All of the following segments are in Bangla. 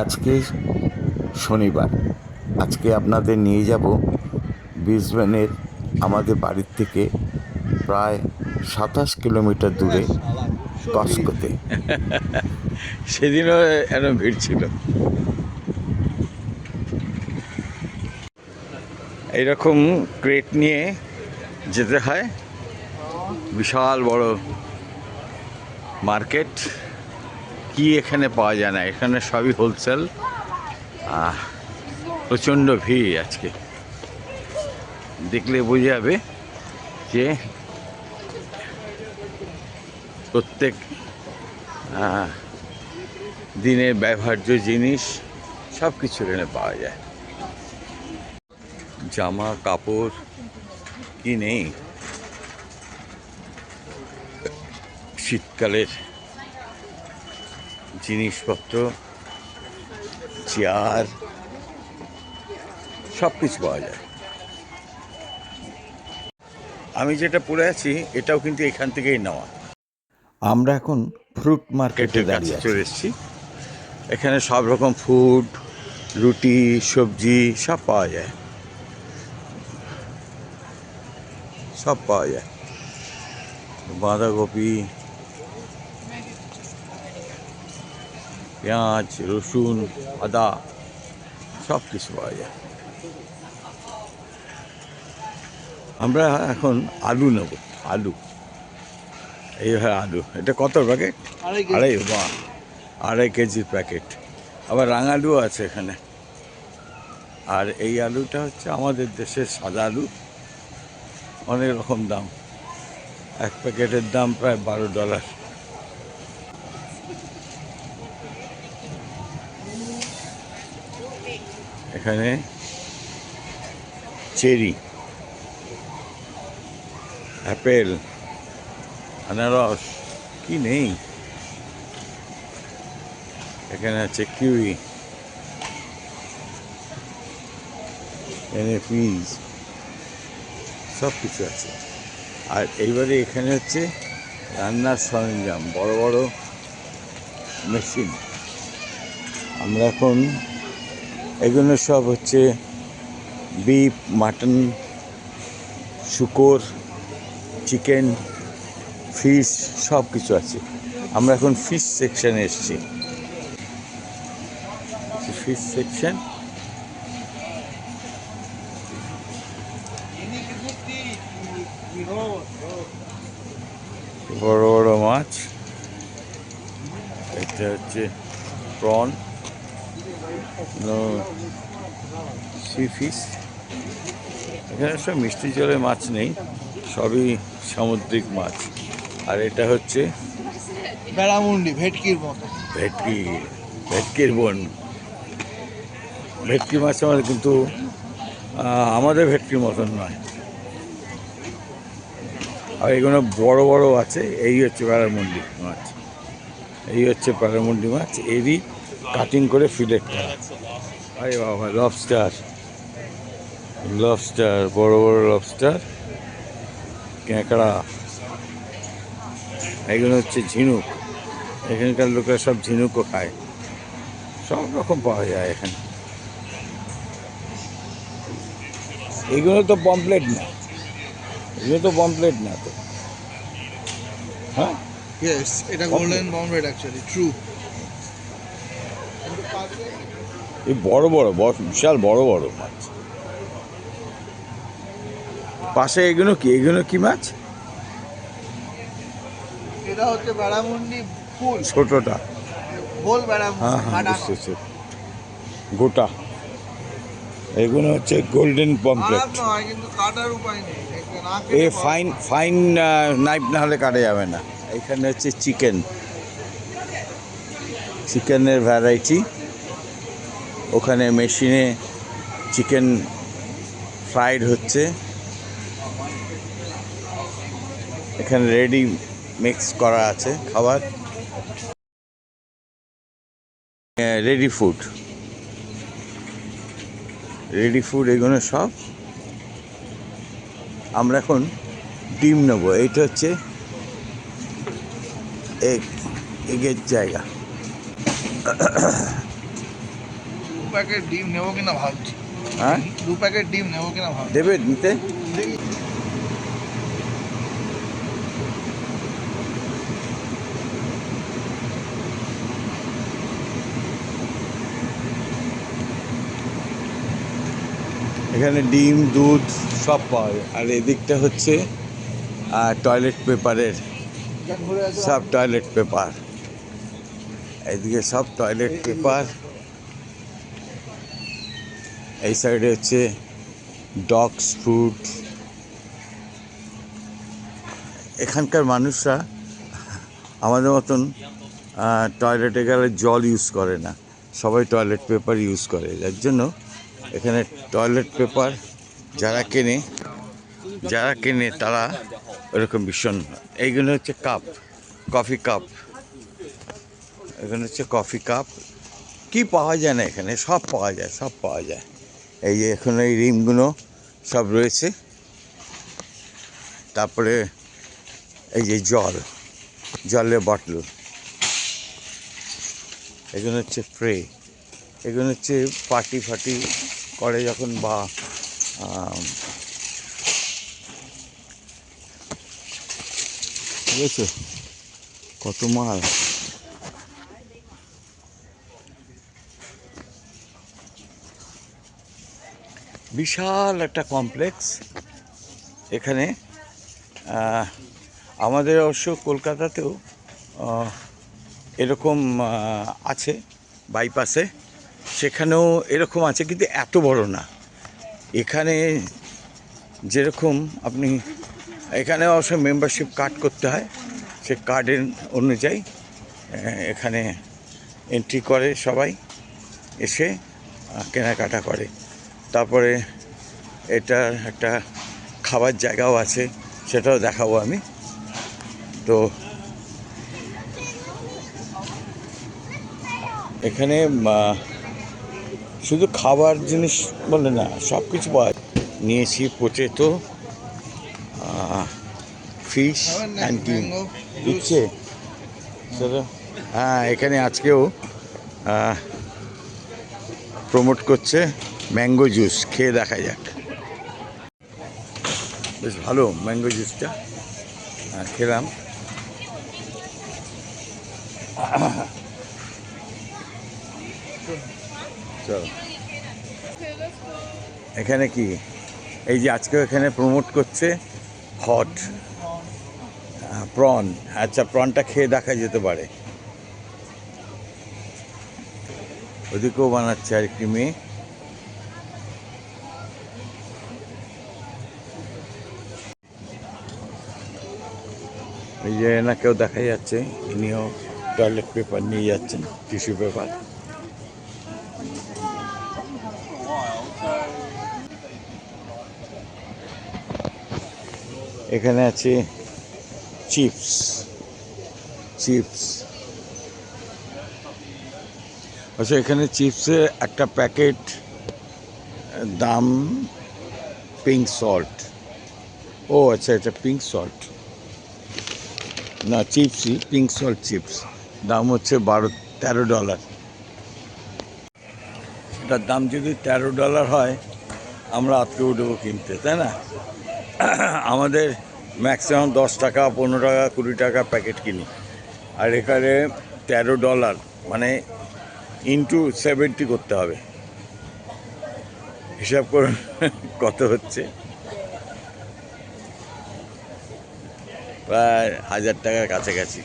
আজকে শনিবার। আজকে আপনাদের নিয়ে যাব ব্রিসবেনের আমাদের বাড়ির থেকে প্রায় 27 কিলোমিটার দূরে কস্কোতে। সেদিনও এত ভিড় ছিল। এইরকম ক্রেট নিয়ে যেতে হয়। বিশাল বড় মার্কেট, কি এখানে পাওয়া যায় না, এখানে সবই হোলসেল। প্রচণ্ড ভিড় আজকে, দেখলে বোঝা যাবে যে প্রত্যেক দিনের ব্যবহার্য জিনিস সব কিছু এখানে পাওয়া যায়। জামা কাপড় কি নেই, শীতকালের জিনিসপত্র, চেয়ার, সব কিছু পাওয়া যায়। আমি যেটা পরে আছি এটাও কিন্তু এখান থেকেই নেওয়া। আমরা এখন ফ্রুট মার্কেটে কাছে দাঁড়িয়ে আছি। চলে এসেছি। এখানে সব রকম ফুড, রুটি, সবজি সব পাওয়া যায়, সব পাওয়া যায়। বাঁধাকপি, পেঁয়াজ, রসুন, আদা সব কিছু পাওয়া যায়। আমরা এখন আলু নেব। আলু, এই হয় আলু। এটা কত প্যাকেট? 2.5। বা 2.5 কেজির প্যাকেট। আবার রাঙালুও আছে এখানে। আর এই আলুটা হচ্ছে আমাদের দেশের সাদা আলু, অনেক রকম দাম। এক প্যাকেটের দাম প্রায় $12। এখানে চেরি, অ্যাপেল, আনারস কি নেই। এখানে আছে কিউই, এখানে পিস, সব কিছু আছে। আর এইবারে এখানে হচ্ছে রান্নার সরঞ্জাম, বড় বড় মেশিন। আমরা এখন এগুলো সব হচ্ছে বিফ, মাটন, শুকর, চিকেন, ফিশ সব কিছু আছে। আমরা এখন ফিশ সেকশনে এসেছি। ফিশ সেকশন, বড় বড় মাছ। এটা হচ্ছে প্রন, সি ফিশ। এখানে সব মিষ্টি জলের মাছ নেই, সবই সামুদ্রিক মাছ। আর এটা হচ্ছে বেড়ামুন্ডি, ভেটকির মতো। ভেটকি, ভেটকির বোন। ভেটকি মাছ আমাদের, কিন্তু আমাদের ভেটকির মতন নয়। আর এগুলো বড় বড় আছে। এই হচ্ছে প্যারামুন্ডি মাছ, এই হচ্ছে প্যারামুন্ডি মাছ। এরই কাটিং করে ফিলেট করা। আরে বাবা, লবস্টার, লবস্টার, বড় বড় লবস্টার, ক্যাঁকড়া। এগুলো হচ্ছে ঝিনুক। এখানকার লোকেরা সব ঝিনুকও খায়। সব রকম পাওয়া যায় এখানে। এগুলো তো পমপ্লেট না, এগুলো তো পমপ্লেট না তো। হ্যাঁ, ইয়েস, এটা গোল্ডেন পমফ্রেট অ্যাকচুয়ালি, ট্রু। এই বড় বড় বিশাল বড় বড় মাছ। পাশে এগুলো কি, এগুলো কি মাছ? এটা হচ্ছে বেড়ামুন্ডি ফুল, ছোটটা। হোল বেড়ামুন্ডি। হ্যাঁ হ্যাঁ, বুঝতেছি, গোটা। এগুলো হচ্ছে গোল্ডেন পমপ্লেট। খারাপ নয়, কিন্তু কাটার উপায় নেই। না এ কেটে ফাইন ফাইন নাইফ না হলে কাটা যাবে না। এখানে হচ্ছে চিকেন, চিকেনের ভ্যারাইটি। ওখানে মেশিনে চিকেন ফ্রাইড হচ্ছে। এখানে রেডি মিক্স করা আছে খাবার, রেডি ফুড, রেডি ফুড এগুলো সব। আমরা এখন ডিম নেবো। এইটা হচ্ছে এগের জায়গা। প্যাকেট ডিম নেবো কিনা ভাবছি। হ্যাঁ 2 প্যাকেট ডিম নেবো কিনা ভাবছি। দেবে নিতে? এখানে ডিম দুধ সব পাওয়া যায়। আর এদিকটা হচ্ছে টয়লেট পেপারের ঘুরে আসো। সব টয়লেট পেপার, এদিকে সব টয়লেট পেপার। এই সাইডে হচ্ছে ডগস ফুড। এখানকার মানুষরা আমাদের মতন টয়লেটে গেলে জল ইউজ করে না, সবাই টয়লেট পেপার ইউজ করে। যার জন্য এখানে টয়লেট পেপার যারা কেনে তারা ওরকম ভীষণ। এইগুলো হচ্ছে কাপ, কফি কাপ। এখানে হচ্ছে কফি কাপ। কি পাওয়া যায় না এখানে? সব পাওয়া যায়, সব পাওয়া যায়। এই যে এখন এই রিমগুলো সব রয়েছে। তারপরে এই যে জলের বটল, এগুলো হচ্ছে স্প্রে। এগুলো হচ্ছে পার্টি ফাটি করে যখন, বা ঠিক আছে, কত মাল। বিশাল একটা কমপ্লেক্স এখানে। আমাদের অবশ্য কলকাতাতেও এরকম আছে বাইপাসে, সেখানেও এরকম আছে, কিন্তু এত বড় না। এখানে যেরকম আপনি, এখানে অবশ্য মেম্বারশিপ কার্ড করতে হয়, সে কার্ডের অনুযায়ী এখানে এন্ট্রি করে সবাই, এসে কেনাকাটা করে। তারপরে এটার একটা খাবার জায়গাও আছে, সেটাও দেখাবো আমি। তো এখানে শুধু খাবার জিনিস বলে না, সব কিছু পাওয়া যায়। নিয়েছি পোটেটো, ফিশ অ্যান্ড ডিম। দিচ্ছে চলো। হ্যাঁ, এখানে আজকেও প্রমোট করছে ম্যাঙ্গো জুস, খেয়ে দেখা যাক। বেশ ভালো ম্যাঙ্গো জুসটা, খেলাম। চলো, এখানে কি, এই যে আজকেও এখানে প্রমোট করছে হট প্রন। আচ্ছা, প্রনটা খেয়ে দেখা যেতে পারে। ওদিকেও বানাচ্ছে আর কি মেয়ে। এই যে না কেউ দেখা যাচ্ছে, ইনিও টয়লেট পেপার নিয়ে যাচ্ছেন, টিস্যু পেপার। এখানে আছে চিপস। আচ্ছা, এখানে চিপসের একটা প্যাকেট দাম পিঙ্ক সল্ট। ও আচ্ছা, এটা পিঙ্ক সল্ট না, চিপসই পিঙ্ক সল্ট চিপস। দাম হচ্ছে $13। এটার দাম যদি $13 হয়, আমরা আজকে উঠবো কিনতে, তাই না? আমাদের ম্যাক্সিমাম 10 টাকা, 15 টাকা, 20 টাকা প্যাকেট কিনি। আর এখানে $13, মানে ইন্টু 70 করতে হবে। হিসাব করুন কত হচ্ছে, প্রায় 1000 টাকার কাছাকাছি।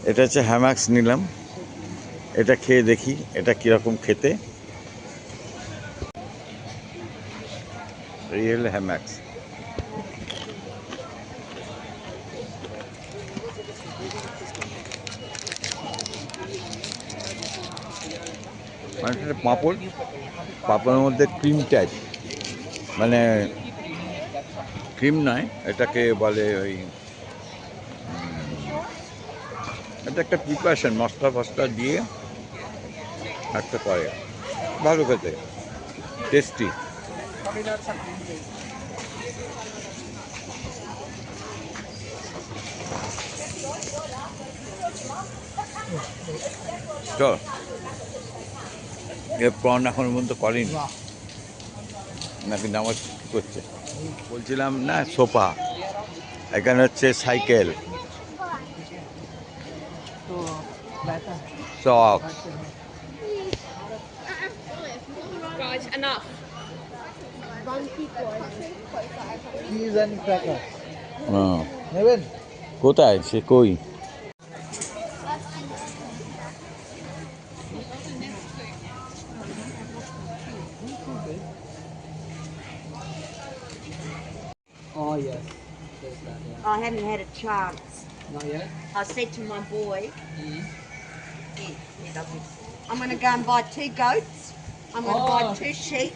এটা হচ্ছে হ্যামাক্স নিলাম, এটা খেয়ে দেখি এটা কীরকম খেতে। এই হলো হ্যামাক্স। মানে এটা পাঁপড়ের মধ্যে ক্রিম টাইপ, মানে ক্রিম নয়, এটাকে বলে ওই, এটা একটা প্রিপারেশন, মশলা ফসলা দিয়ে একটা করে, ভালো খেতে, টেস্টি। চল এ প্রন এখন পর্যন্ত করেনি বাহ নাকি নামাজ কি করছে বলছিলাম না সোফা এখানে হচ্ছে সাইকেল তো ব্যথা socks Guys, enough. Cheese and cracker হ্যাঁ নেবেন কোথায় সে কই Oh yes. I haven't had a chance. Not yet. I said to my boy, he doesn't. I'm going to go and buy 2 goats. I'm going to buy 2 sheep.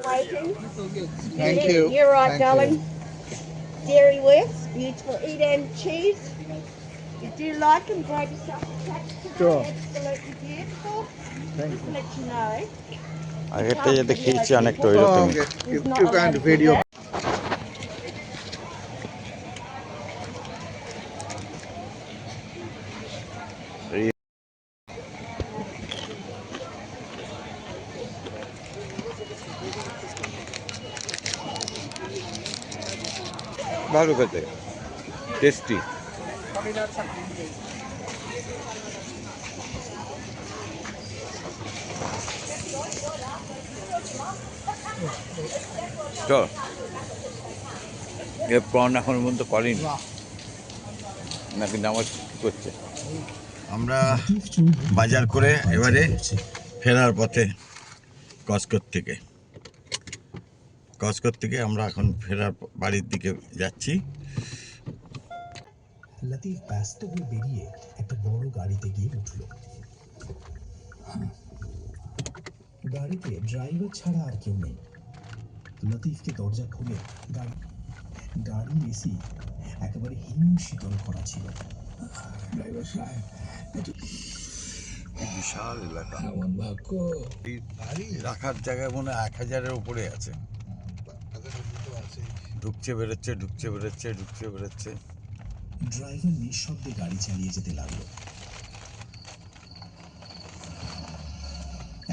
Waiting. Thank you. You're right, Thank darling. Dairy works, beautiful. Eat and cheese. You do like them, grab yourself a tax today. Sure. Absolutely beautiful. Thank Just you. let you know. আগেরটা যেতে খেয়েছি অনেকটা ওই Oh, রকমই okay. You can't video. ভালো খেতে টেস্টি চল এ প্রন এখন পর্যন্ত করেনি বাহ নাকি নামাজ কি করছে আমরা বাজার করে এবারে ফেরার পথে কসকর থেকে আমরা এখন ফেরার বাড়ির দিকে যাচ্ছি লতিফ ব্যস্ত হয়ে বেরিয়ে একটা বড় গাড়িতে গিয়ে উঠল। গাড়িতে ড্রাইভার ছাড়া আর কেউ নেই। লতিফকে দরজা খুলে গাড়ির এসি একেবারে হিম শীতল করা ছিল। ড্রাইভার সাহেব, বিশাল এলাকা এমন ভাগ্য। রাখার জায়গায় মনে হয় 1000-এর উপরে আছে ঢুকছে বেরোচ্ছে ড্রাইভার নিঃশব্দে গাড়ি চালিয়ে যেতে লাগলো।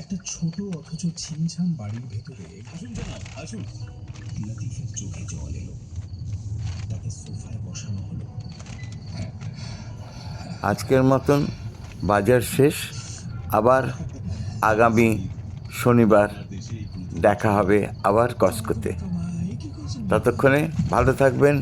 একটা ছোট অথচ ছিমছাম বাড়ির ভেতরে লতিফের চোখে জল এলো। তাকে সোফায় বসানো হলো। আজকের মতন বাজার শেষ। আবার আগামী শনিবার দেখা হবে আবার কসকোতে। ততক্ষণে ভালো থাকবেন,